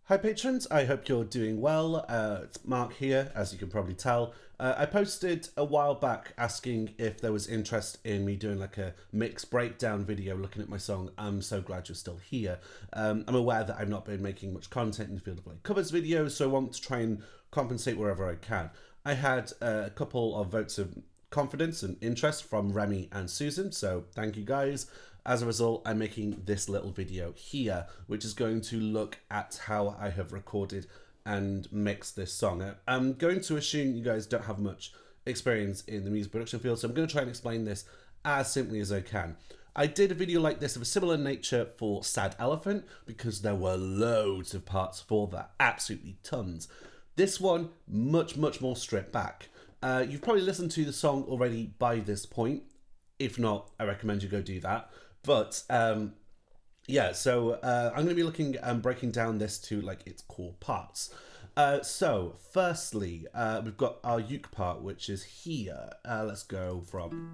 Hi patrons, I hope you're doing well. It's Mark here, as you can probably tell. I posted a while back asking if there was interest in me doing like a mix breakdown video looking at my song I'm So Glad You're Still Here. I'm aware that I've not been making much content in the field of like covers videos, so I want to try and compensate wherever I can. I had a couple of votes of confidence and interest from Remy and Susan, so thank you guys. As a result, I'm making this little video here, which is going to look at how I have recorded and mixed this song. I'm going to assume you guys don't have much experience in the music production field, so I'm going to try and explain this as simply as I can. I did a video like this of a similar nature for Sad Elephant because there were loads of parts for that, absolutely tons. This one, much more stripped back. You've probably listened to the song already by this point. If not, I recommend you go do that. But yeah, so I'm going to be looking and breaking down this to like its core parts. So firstly, we've got our uke part, which is here. Let's go from...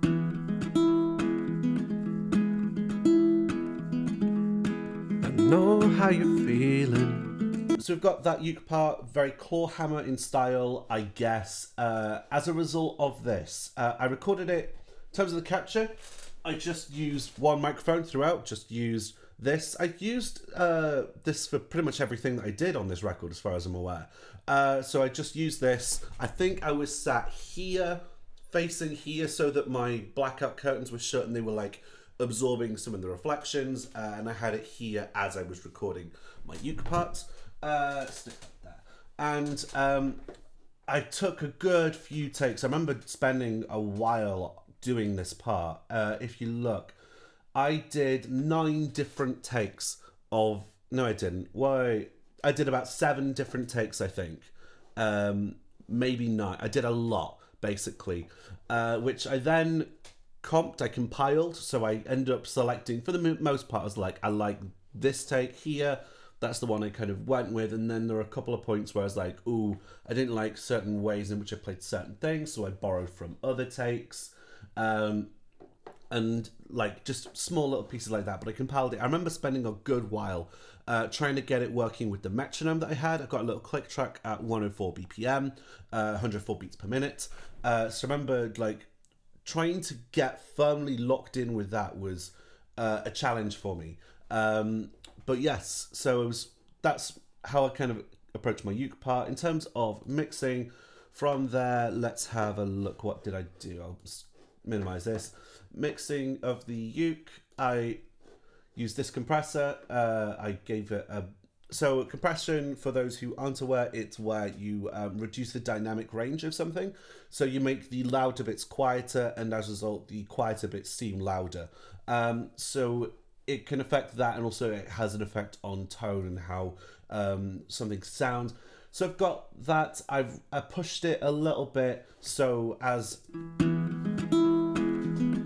I know how you're feeling. So we've got that uke part, very claw hammer in style, I guess. As a result of this, I recorded it in terms of the capture. I just used one microphone throughout, just used this. I used this for pretty much everything that I did on this record as far as I'm aware. So I just used this. I think I was sat here, facing here, so that my blackout curtains were shut and they were like absorbing some of the reflections. And I had it here as I was recording my uke parts. Stick that there. And I took a good few takes. I remember spending a while doing this part. If you look, I did 9 different takes of... No, I didn't. Why? I did about 7 different takes, I think. Maybe 9. I did a lot, basically, which I then comped, I compiled, so I ended up selecting, for the most part, I was like, I like this take here. That's the one I kind of went with, and then there were a couple of points where I was like, ooh, I didn't like certain ways in which I played certain things, so I borrowed from other takes. And like just small little pieces like that, but I compiled it. I remember spending a good while trying to get it working with the metronome that I had. I've got a little click track at 104 BPM, 104 beats per minute. So I remember like trying to get firmly locked in with that was a challenge for me. But yes, so that's how I kind of approached my uke part. In terms of mixing, from there, let's have a look. What did I do? I'll minimize this. Mixing of the uke, I used this compressor. I gave it a... So compression, for those who aren't aware, it's where you reduce the dynamic range of something. So you make the louder bits quieter, and as a result, the quieter bits seem louder. So it can affect that, and also it has an effect on tone and how something sounds. So I've got that. I pushed it a little bit, so as...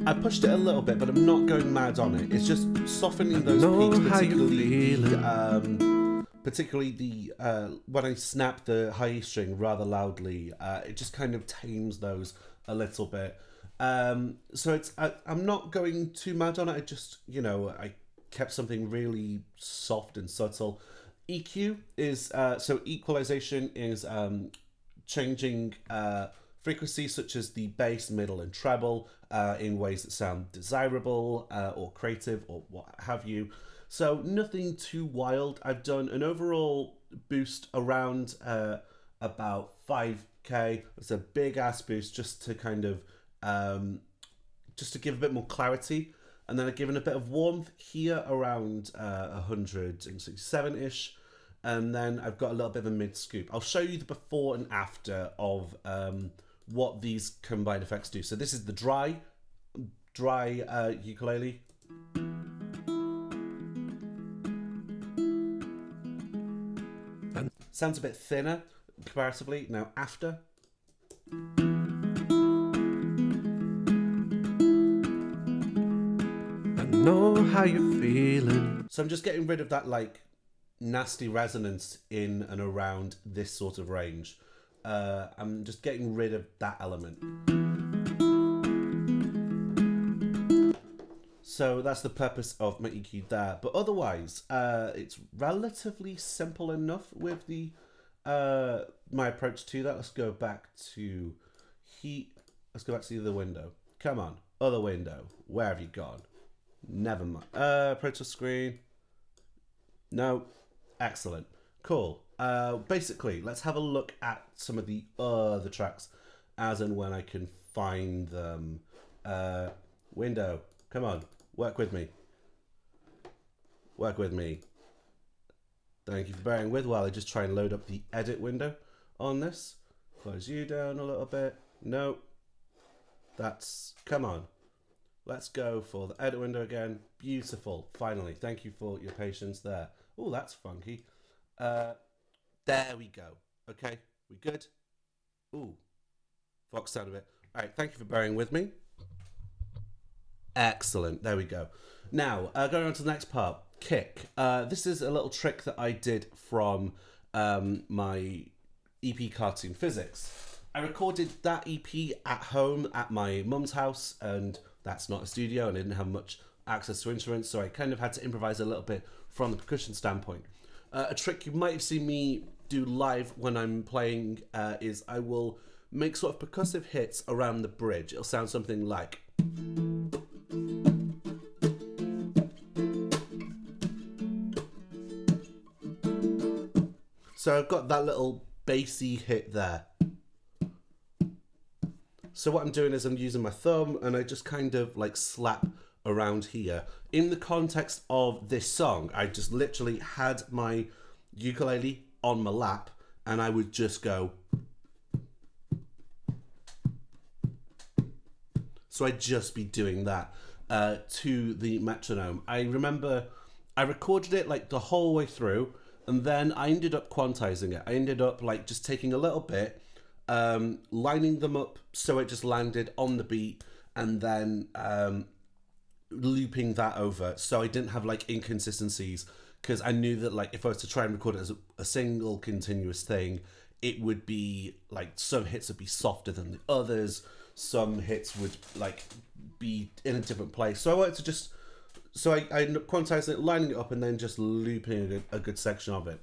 I pushed it a little bit, but I'm not going mad on it. It's just softening those peaks, particularly the when I snap the high E string rather loudly. It just kind of tames those a little bit. So it's I'm not going too mad on it. I just, you know, I kept something really soft and subtle. EQ is so equalization is changing frequencies such as the bass, middle, and treble in ways that sound desirable or creative or what have you. So nothing too wild. I've done an overall boost around about 5k. It's a big ass boost just to kind of just to give a bit more clarity. And then I've given a bit of warmth here around 167-ish. And then I've got a little bit of a mid scoop. I'll show you the before and after of what these combined effects do. So this is the dry ukulele. Sounds a bit thinner comparatively. Now after. I know how you're feeling. So I'm just getting rid of that like nasty resonance in and around this sort of range. I'm just getting rid of that element. So that's the purpose of my EQ there. But otherwise, it's relatively simple enough with the my approach to that. Let's go back to heat. Let's go back to the other window. Come on, other window. Where have you gone? Never mind. Pro Tools screen. No. Excellent. Cool. Basically, let's have a look at some of the other tracks as and when I can find them. Window. Come on. Work with me. Work with me. Thank you for bearing with while I just try and load up the edit window on this. Close you down a little bit. No. That's... Come on. Let's go for the edit window again. Beautiful. Finally. Thank you for your patience there. Oh, that's funky. There we go. Okay. We good? Ooh. Foxed out a bit. All right. Thank you for bearing with me. Excellent. There we go. Now, going on to the next part. Kick. This is a little trick that I did from my EP Cartoon Physics. I recorded that EP at home at my mum's house, and that's not a studio, and I didn't have much access to instruments, so I kind of had to improvise a little bit from the percussion standpoint. A trick you might have seen me do live when I'm playing is I will make sort of percussive hits around the bridge. It'll sound something like... So I've got that little bassy hit there. So what I'm doing is I'm using my thumb and I just kind of like slap around here. In the context of this song, I just literally had my ukulele on my lap and I would just go. So I'd just be doing that to the metronome. I remember I recorded it like the whole way through, and then I ended up quantizing it. I ended up like just taking a little bit, lining them up so it just landed on the beat, and then looping that over so I didn't have like inconsistencies, because I knew that like if I was to try and record it as a single continuous thing, it would be like some hits would be softer than the others, some hits would like be in a different place. So I wanted to just... So I ended up quantizing it, lining it up, and then just looping a good section of it.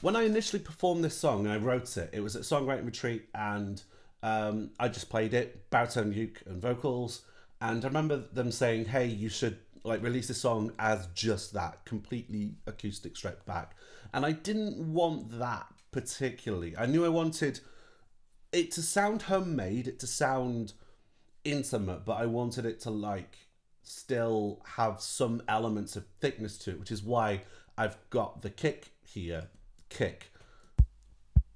When I initially performed this song and I wrote it, it was at Songwriting Retreat, and I just played it, baritone, uke, and vocals. And I remember them saying, hey, you should like release this song as just that, completely acoustic stripped back. And I didn't want that particularly. I knew I wanted it to sound homemade, it to sound intimate, but I wanted it to like still have some elements of thickness to it, which is why I've got the kick here. Kick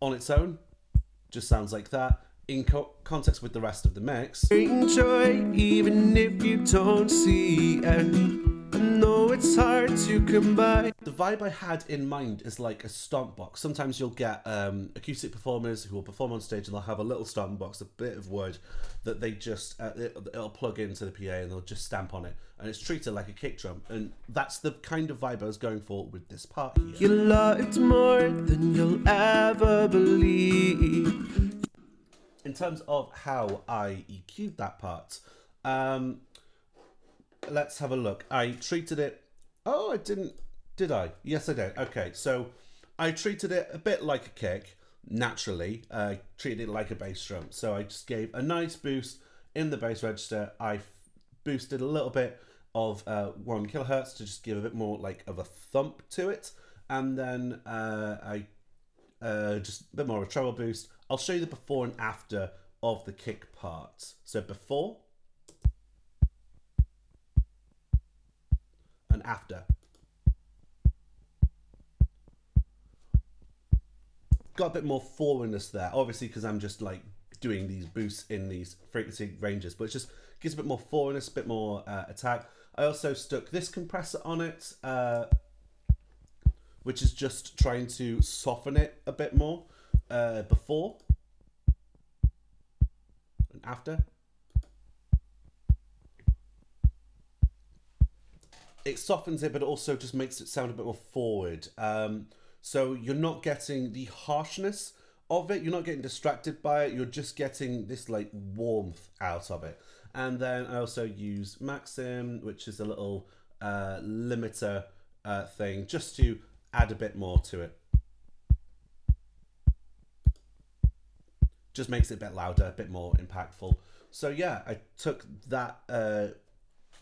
on its own just sounds like that. In context with the rest of the mix, enjoy even if you don't see it. I know it's hard to come by. The vibe I had in mind is like a stomp box. Sometimes you'll get acoustic performers who will perform on stage and they'll have a little stomp box, a bit of wood that they just it'll plug into the PA and they'll just stamp on it, and it's treated like a kick drum. And that's the kind of vibe I was going for with this part here. You loved more than you'll ever believe. In terms of how I EQ'd that part, let's have a look. I treated it... Oh, I didn't... Did I? Yes, I did. Okay, so I treated it a bit like a kick, naturally. I treated it like a bass drum. So I just gave a nice boost in the bass register. I boosted a little bit of 1 kilohertz to just give a bit more like of a thump to it. And then I just a bit more of a treble boost. I'll show you the before and after of the kick part. So before and after. Got a bit more forwardness there, obviously because I'm just like doing these boosts in these frequency ranges, but it just gives a bit more forwardness, a bit more attack. I also stuck this compressor on it, which is just trying to soften it a bit more. Before and after. It softens it, but it also just makes it sound a bit more forward. So you're not getting the harshness of it. You're not getting distracted by it. You're just getting this like warmth out of it. And then I also use Maxim, which is a little limiter thing, just to add a bit more to it. Just makes it a bit louder, a bit more impactful. So yeah, I took that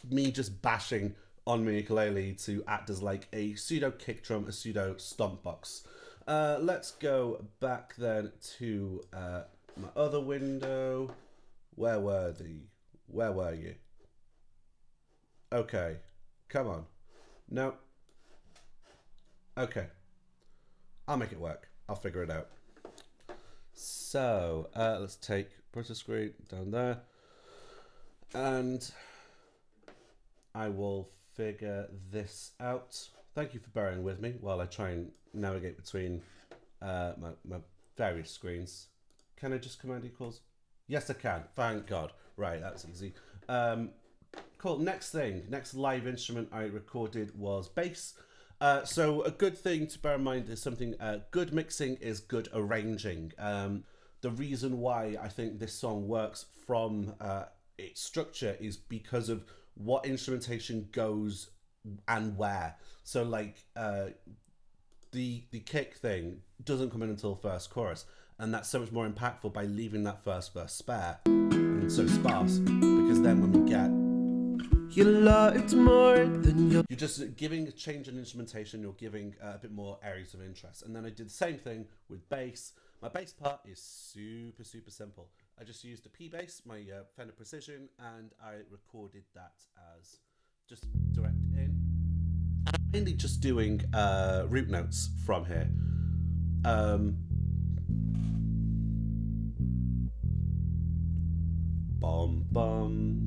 me just bashing on my ukulele to act as like a pseudo kick drum, a pseudo stomp box. Let's go back then to my other window. Where were you? Okay, come on. No. Okay, I'll make it work. I'll figure it out. So let's take printer screen down there, and I will figure this out. Thank you for bearing with me while I try and navigate between my various screens. Can I just command equals? Yes, I can. Thank God. Right, that's easy. Cool. Next live instrument I recorded was bass. So a good thing to bear in mind is something, good mixing is good arranging. The reason why I think this song works from its structure is because of what instrumentation goes and where. So like the kick thing doesn't come in until first chorus, and that's so much more impactful by leaving that first verse spare and so sparse, because then when we get you loved more than you're just giving a change in instrumentation, you're giving a bit more areas of interest. And then I did the same thing with bass. My bass part is super simple. I just used a P bass, my Fender Precision, and I recorded that as just direct in. I'm mainly just doing root notes from here. Bum bum.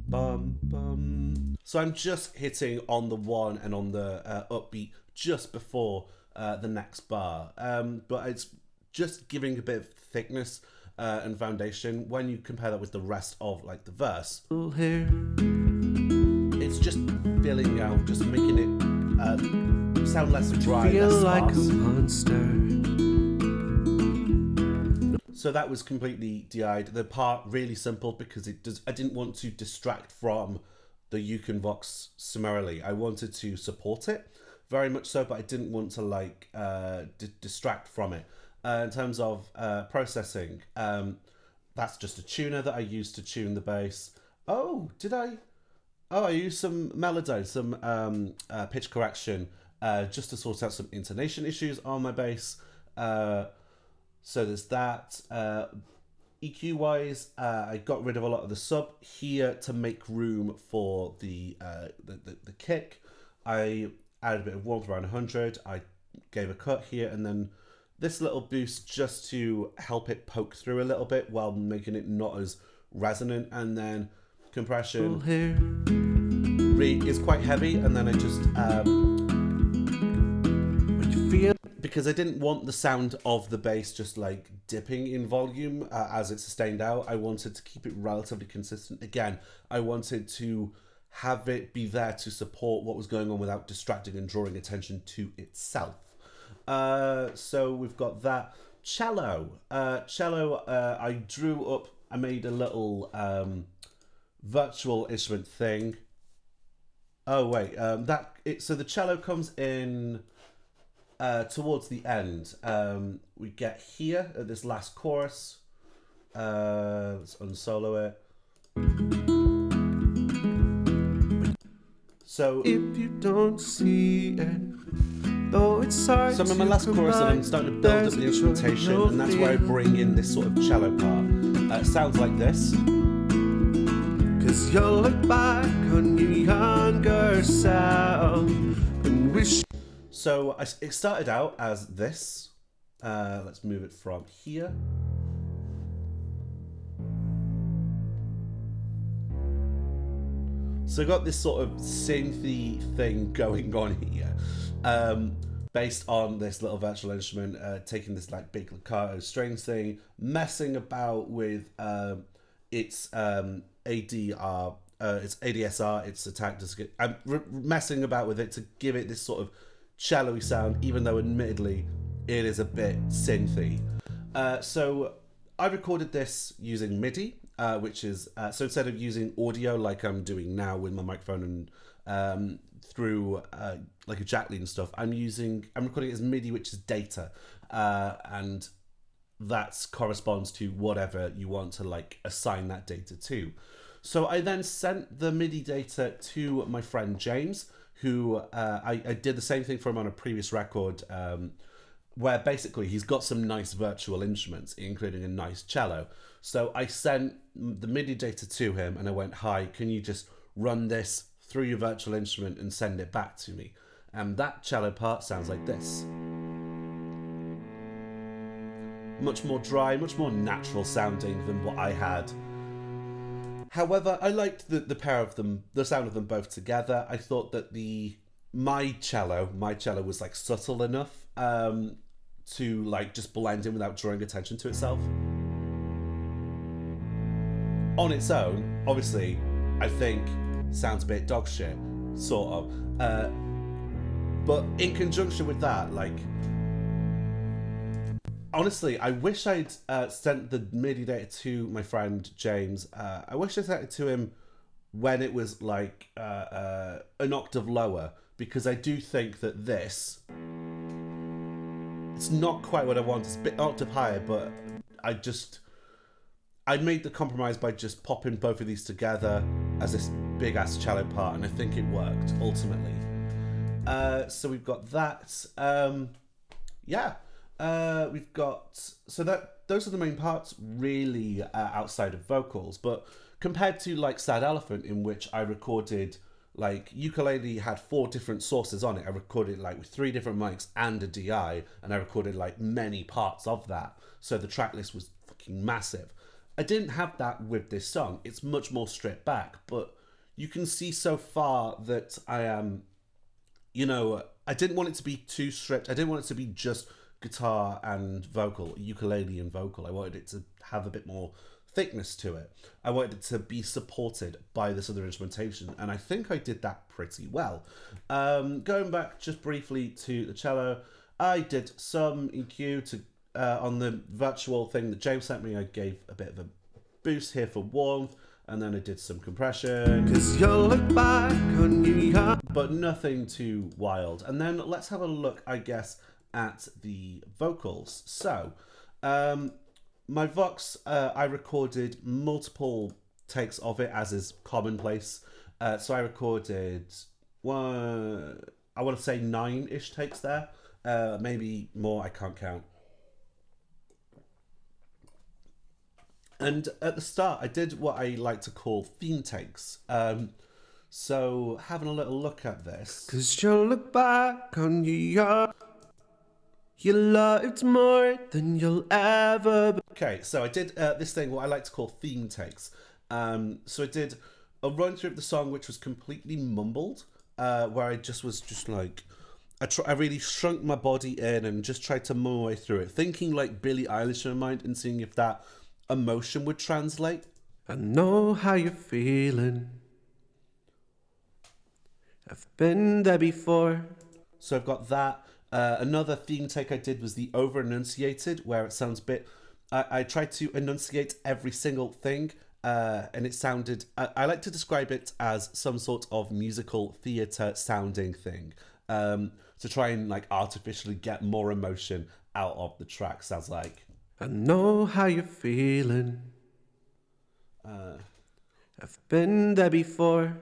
Bum, bum. So I'm just hitting on the one and on the upbeat just before the next bar, but it's just giving a bit of thickness and foundation when you compare that with the rest of like the verse. It's just filling out, just making it sound less dry, less sparse. Like a monster. So that was completely DI'd. The part really simple because I didn't want to distract from the uke and vox summarily. I wanted to support it very much so, but I didn't want to like distract from it. In terms of processing, that's just a tuner that I used to tune the bass. Oh, did I? Oh, I used some melody, some pitch correction, just to sort out some intonation issues on my bass. So there's that. EQ wise, I got rid of a lot of the sub here to make room for the kick. I added a bit of warmth around 100. I gave a cut here, and then this little boost just to help it poke through a little bit while making it not as resonant. And then compression is quite heavy, and then I just because I didn't want the sound of the bass just like dipping in volume as it sustained out. I wanted to keep it relatively consistent. Again, I wanted to have it be there to support what was going on without distracting and drawing attention to itself. So we've got that. Cello. I drew up, I made a little virtual instrument thing. Oh wait, so the cello comes in towards the end. We get here at this last chorus. Let's unsolo it. So if you don't see it, though it's hard. So I'm in my last chorus and I'm starting to build up the instrumentation, and that's where I bring in this sort of cello part. It sounds like this. 'Cause you'll look back on your younger self and wish. So it started out as this. Let's move it from here. So I got this sort of synthy thing going on here, based on this little virtual instrument, taking this like big legato strings thing, messing about with its ADR, its ADSR, its attack disc. I'm messing about with it to give it this sort of cello-y sound, even though admittedly it is a bit synthy. So I recorded this using MIDI, which is so instead of using audio like I'm doing now with my microphone and through like a jack lead and stuff, I'm recording it as MIDI, which is data, and that corresponds to whatever you want to like assign that data to. So I then sent the MIDI data to my friend James, who I did the same thing for him on a previous record, where basically he's got some nice virtual instruments, including a nice cello. So I sent the MIDI data to him and I went, hi, can you just run this through your virtual instrument and send it back to me? And that cello part sounds like this. Much more dry, much more natural sounding than what I had. However, I liked the pair of them, the sound of them both together. I thought that my cello was like subtle enough to like just blend in without drawing attention to itself. On its own, obviously, I think sounds a bit dog shit, sort of. But in conjunction with that, like, honestly, I wish I'd sent the MIDI data to my friend James. I wish I sent it to him when it was like an octave lower, because I do think that this, it's not quite what I want. It's a bit octave higher, but I made the compromise by just popping both of these together as this big ass cello part, and I think it worked ultimately. So we've got that. We've got, so that those are the main parts really outside of vocals, but compared to like Sad Elephant, in which I recorded, like, ukulele had 4 different sources on it. I recorded like with 3 different mics and a DI, and I recorded like many parts of that, so the track list was fucking massive. I didn't have that with this song. It's much more stripped back, but you can see so far that I am, I didn't want it to be too stripped. I didn't want it to be just guitar and vocal, ukulele and vocal. I wanted it to have a bit more thickness to it. I wanted it to be supported by this other instrumentation, and I think I did that pretty well. Going back just briefly to the cello, I did some EQ to on the virtual thing that James sent me. I gave a bit of a boost here for warmth, and then I did some compression. 'Cause you'll look back on you, but nothing too wild. And then let's have a look, I guess, at the vocals. So, my Vox, I recorded multiple takes of it, as is commonplace. So I recorded I want to say 9-ish takes there, maybe more, I can't count. And at the start, I did what I like to call theme takes. So having a little look at this. 'Cause you'll look back on your you loved more than you'll ever be. Okay, so I did this thing, what I like to call theme takes. So I did a run through of the song, which was completely mumbled, where I was like, I really shrunk my body in and just tried to mumble my way through it, thinking like Billie Eilish in my mind and seeing if that emotion would translate. I know how you're feeling. I've been there before. So I've got that. Another theme take I did was the over-enunciated, where it sounds a bit... I tried to enunciate every single thing, and it sounded... I like to describe it as some sort of musical theatre sounding thing, to try and like artificially get more emotion out of the track. Sounds like... I know how you're feeling. I've been there before.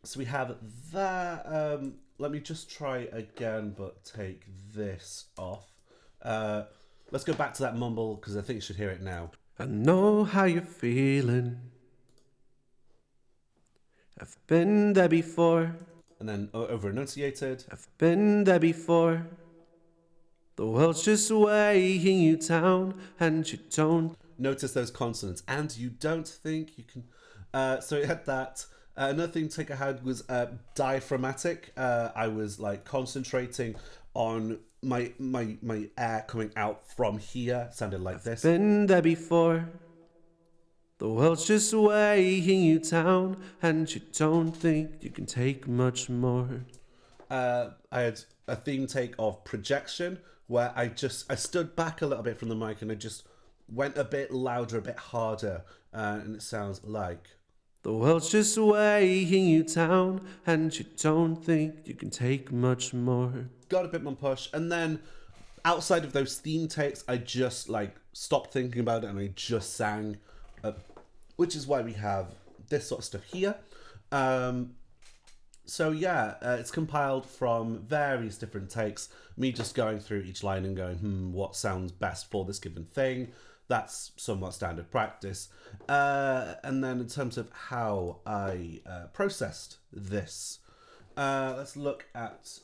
So we have that. Let me just try again, but take this off. Let's go back to that mumble, because I think you should hear it now. I know how you're feeling. I've been there before. And then over-enunciated. I've been there before. The world's just weighing you down, and you don't notice those consonants, and you don't think you can. So it had that. Another thing take I had was diaphragmatic. I was like concentrating on my air coming out from here. It sounded like this. Been there before. The world's just weighing you down, and you don't think you can take much more. I had a theme take of projection where I stood back a little bit from the mic and I just went a bit louder, a bit harder, and it sounds like The world's just weighing you down, and you don't think you can take much more. got a bit more push, and then outside of those theme takes, I just like stopped thinking about it and I just sang, which is why we have this sort of stuff here. So yeah, it's compiled from various different takes. Me just going through each line and going, what sounds best for this given thing. That's somewhat standard practice. And then in terms of how I processed this, let's look at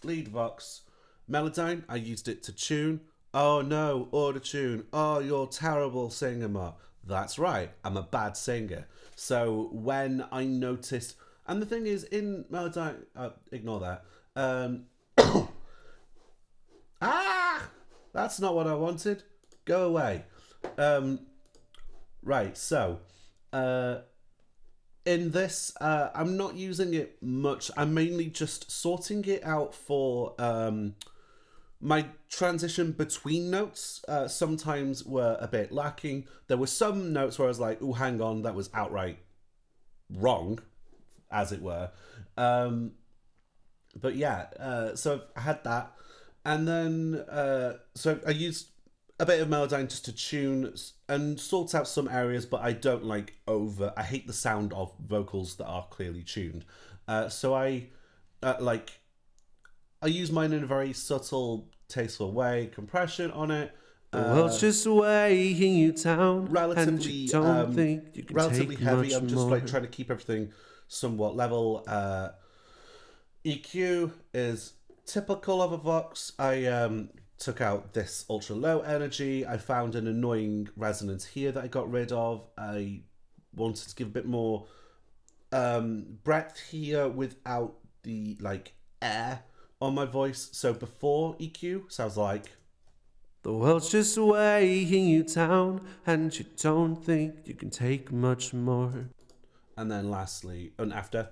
lead vox. Melodyne, I used it to tune. Oh no, auto tune. Oh, you're a terrible singer, Mark. That's right, I'm a bad singer. So when I noticed, and the thing is, in Melodyne, ignore that. That's not what I wanted. Go away. Right, so in this, I'm not using it much. I'm mainly just sorting it out for my transition between notes. Sometimes were a bit lacking. There were some notes where I was like, oh, hang on, that was outright wrong, as it were. But yeah, so I had that. And then, so I used a bit of Melodyne just to tune and sort out some areas, but I don't like I hate the sound of vocals that are clearly tuned. So I use mine in a very subtle, tasteful way, compression on it. The world's just weighing you down, Relatively, and you don't think you can relatively take heavy. much I'm just more. like trying to keep everything somewhat level. EQ is typical of a Vox. I took out this ultra low energy. I found an annoying resonance here that I got rid of. I wanted to give a bit more breadth here without the like air on my voice. So before EQ sounds like The world's just weighing you down, and you don't think you can take much more. and then lastly and after.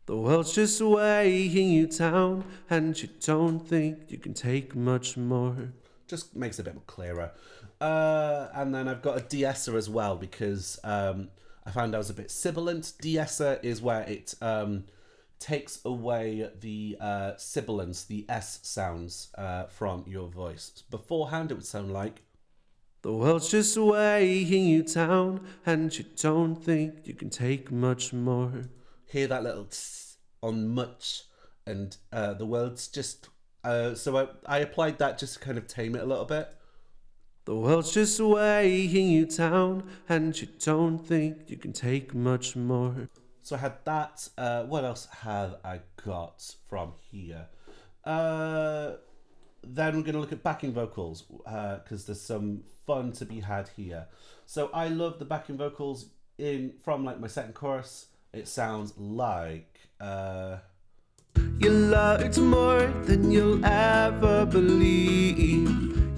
The world's just weighing you down, and you don't think you can take much more. Just makes it a bit clearer. And then I've got a de-esser as well because I found I was a bit sibilant. De-esser is where it takes away the sibilance, the S sounds from your voice. Beforehand, it would sound like The world's just weighing you down, and you don't think you can take much more. hear that little tss on much, and the world's just. So I applied that just to kind of tame it a little bit. The world's just weighing you down, and you don't think you can take much more. So I had that. What else have I got from here? Then we're going to look at backing vocals because there's some fun to be had here. So I love the backing vocals from like my second chorus. It sounds like You love it more than you'll ever believe.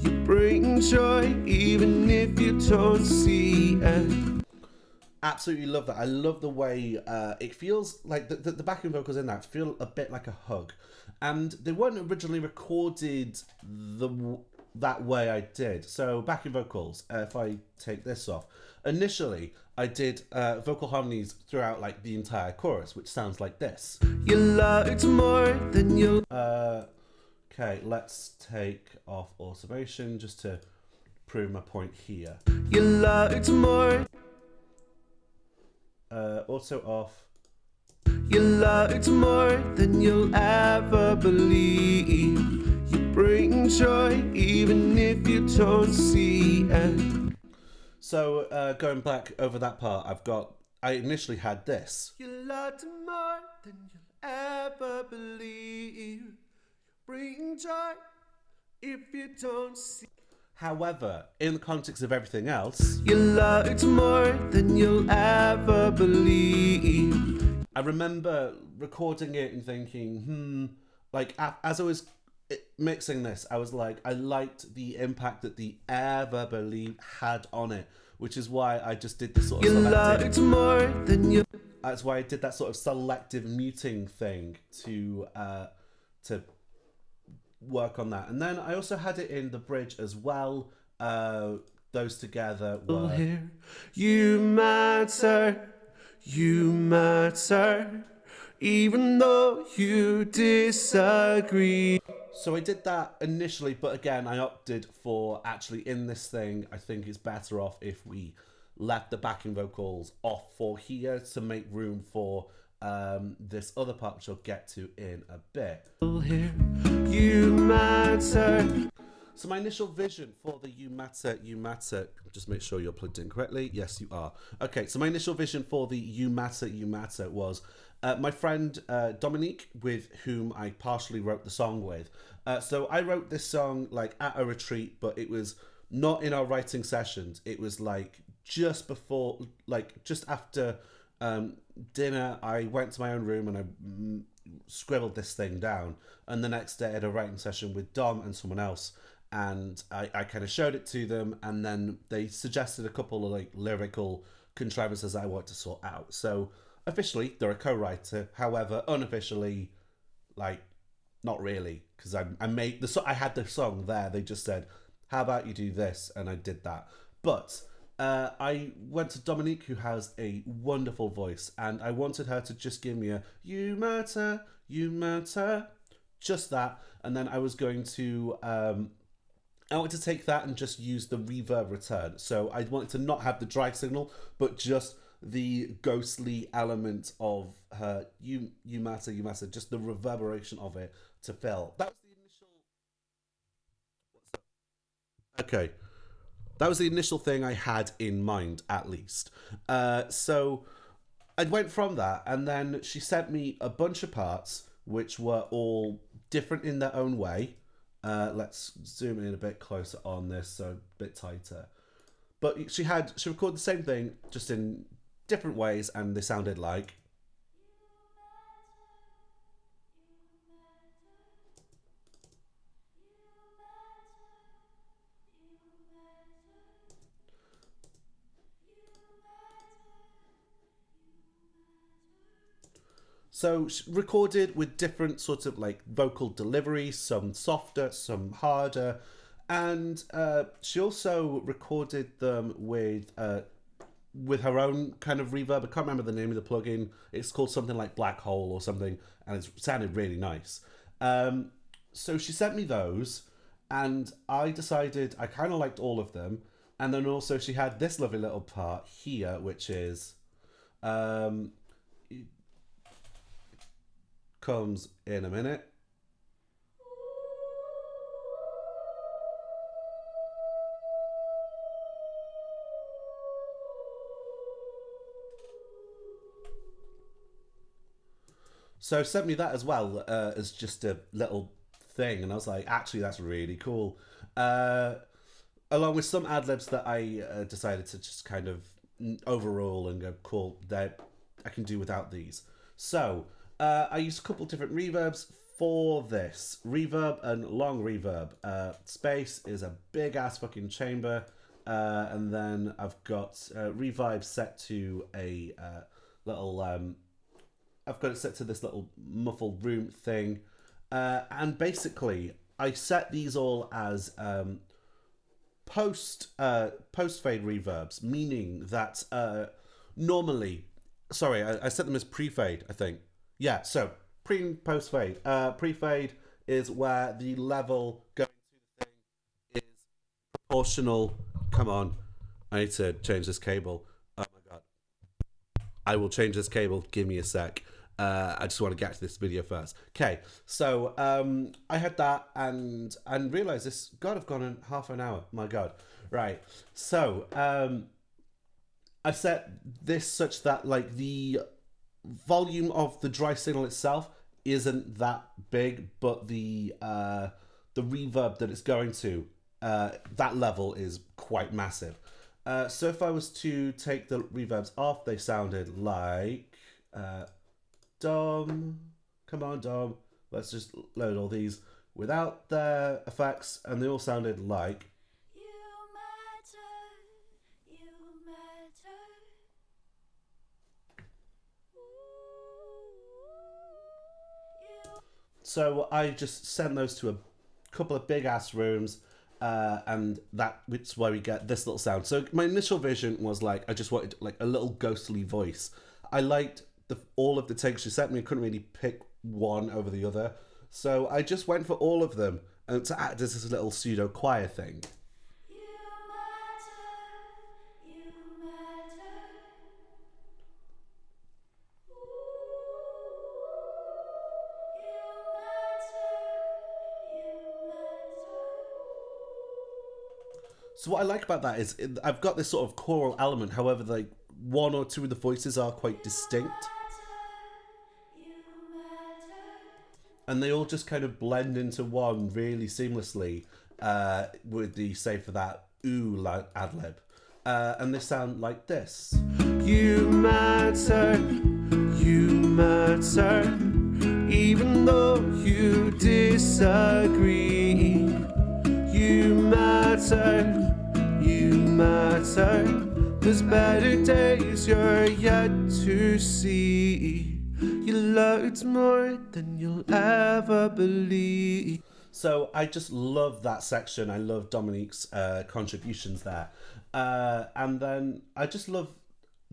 You bring joy even if you don't see it. absolutely love that. I love the way it feels like the backing vocals in that feel a bit like a hug, and they weren't originally recorded that way I did. So backing vocals, if I take this off, initially I did vocal harmonies throughout like the entire chorus, which sounds like this. You love it more than you'll. Okay, let's take off automation just to prove my point here. You love it more. Auto off. You love it more than you'll ever believe. You bring joy even if you don't see it. So going back over that part, I initially had this. You love it more than you'll ever believe. Bring joy if you don't see. However, in the context of everything else, You love it more than you'll ever believe. I remember recording it and thinking, like as I was mixing this, I was like, I liked the impact that the ever believe had on it, which is why I just did this sort of You stuff. love it more than you. That's why I did that sort of selective muting thing to work on that. And then I also had it in the bridge as well. Those together were Here, you matter, you matter, even though you disagree. so I did that initially, but again, I opted for actually in this thing. I think it's better off if we left the backing vocals off for here to make room for this other part, which I'll get to in a bit. Here, you matter. So my initial vision for the You Matter, just make sure you're plugged in correctly. Yes, you are. Okay, so my initial vision for the You Matter was my friend Dominique, with whom I partially wrote the song with. So I wrote this song like at a retreat, but it was not in our writing sessions. It was like just before, like just after dinner, I went to my own room and I scribbled this thing down. And the next day I had a writing session with Dom and someone else. And I kind of showed it to them, and then they suggested a couple of like lyrical contrivances I want to sort out. So officially they're a co-writer, however unofficially, like not really, because I made I had the song there. They just said, how about you do this, and I did that. But I went to Dominique, who has a wonderful voice, and I wanted her to just give me a you matter, just that. And then I was going to I want to take that and just use the reverb return. So I wanted to not have the dry signal, but just the ghostly element of her you matter, just the reverberation of it to fill. That was the initial. What's up? Okay, that was the initial thing I had in mind, at least. So I went from that, and then she sent me a bunch of parts, which were all different in their own way. Let's zoom in a bit closer on this, so a bit tighter. But she recorded the same thing, just in different ways, and they sounded like. So recorded with different sorts of like vocal delivery, some softer, some harder, and she also recorded them with her own kind of reverb. I can't remember the name of the plugin. It's called something like Black Hole or something, and it sounded really nice. So she sent me those, and I decided I kind of liked all of them. And then also she had this lovely little part here, which is comes in a minute. So sent me that as well as just a little thing, and I was like, actually, that's really cool. Along with some ad libs that I decided to just kind of overrule and go, cool, that I can do without these. So I used a couple different reverbs for this. Reverb and long reverb. Space is a big ass fucking chamber. And then I've got revibe set to a little. I've got it set to this little muffled room thing. And basically, I set these all as post fade reverbs, meaning that normally, sorry, I set them as pre fade, I think. Yeah, so pre and post fade. Pre fade is where the level going to the thing is proportional. Come on, I need to change this cable. Oh my god, I will change this cable. Give me a sec. I just want to get to this video first. Okay, so I had that and realized this. God, I've gone in half an hour. My god, right? So I set this such that like the volume of the dry signal itself isn't that big, but the reverb that it's going to, that level is quite massive. So if I was to take the reverbs off, they sounded like Dom. Come on, Dom. Let's just load all these without their effects, and they all sounded like. So I just sent those to a couple of big ass rooms, and that's where we get this little sound. So my initial vision was like I just wanted like a little ghostly voice. I liked all of the takes she sent me. I couldn't really pick one over the other, so I just went for all of them and to act as this little pseudo choir thing. So what I like about that is I've got this sort of choral element. However, like one or two of the voices are quite distinct, and they all just kind of blend into one really seamlessly. With the say for that ooh ad lib, and they sound like this. You matter, even though you disagree. You matter, there's better days you're yet to see. You loads more than you'll ever believe. So I just love that section. I love Dominique's contributions there, and then I just love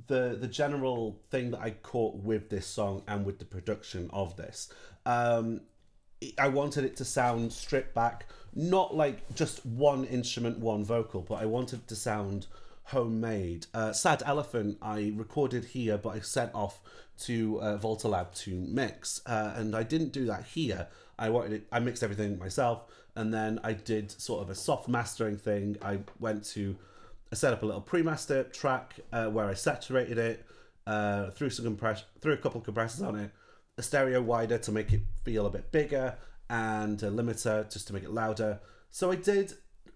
the general thing that I caught with this song and with the production of this. I wanted it to sound stripped back, not like just one instrument, one vocal, but I wanted it to sound homemade. Sad Elephant I recorded here, but I sent off to Volta Lab to mix, and I didn't do that here. I mixed everything myself, and then I did sort of a soft mastering thing. I set up a little pre-master track where I saturated it, threw a couple of compressors on it, a stereo wider to make it feel a bit bigger, and a limiter just to make it louder. So I did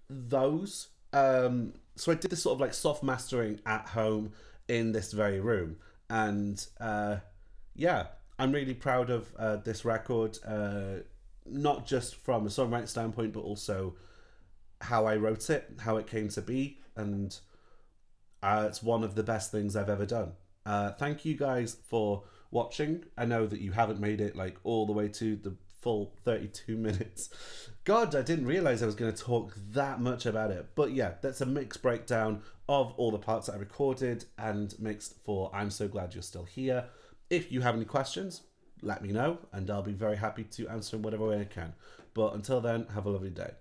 those. So I did this sort of like soft mastering at home in this very room, and yeah, I'm really proud of this record. Not just from a songwriting standpoint, but also how I wrote it, how it came to be, and it's one of the best things I've ever done. Thank you guys for watching. I know that you haven't made it like all the way to the full 32 minutes. God, I didn't realize I was going to talk that much about it. But yeah, that's a mixed breakdown of all the parts that I recorded and mixed for I'm So Glad You're Still Here. If you have any questions, let me know, and I'll be very happy to answer in whatever way I can. But until then, have a lovely day.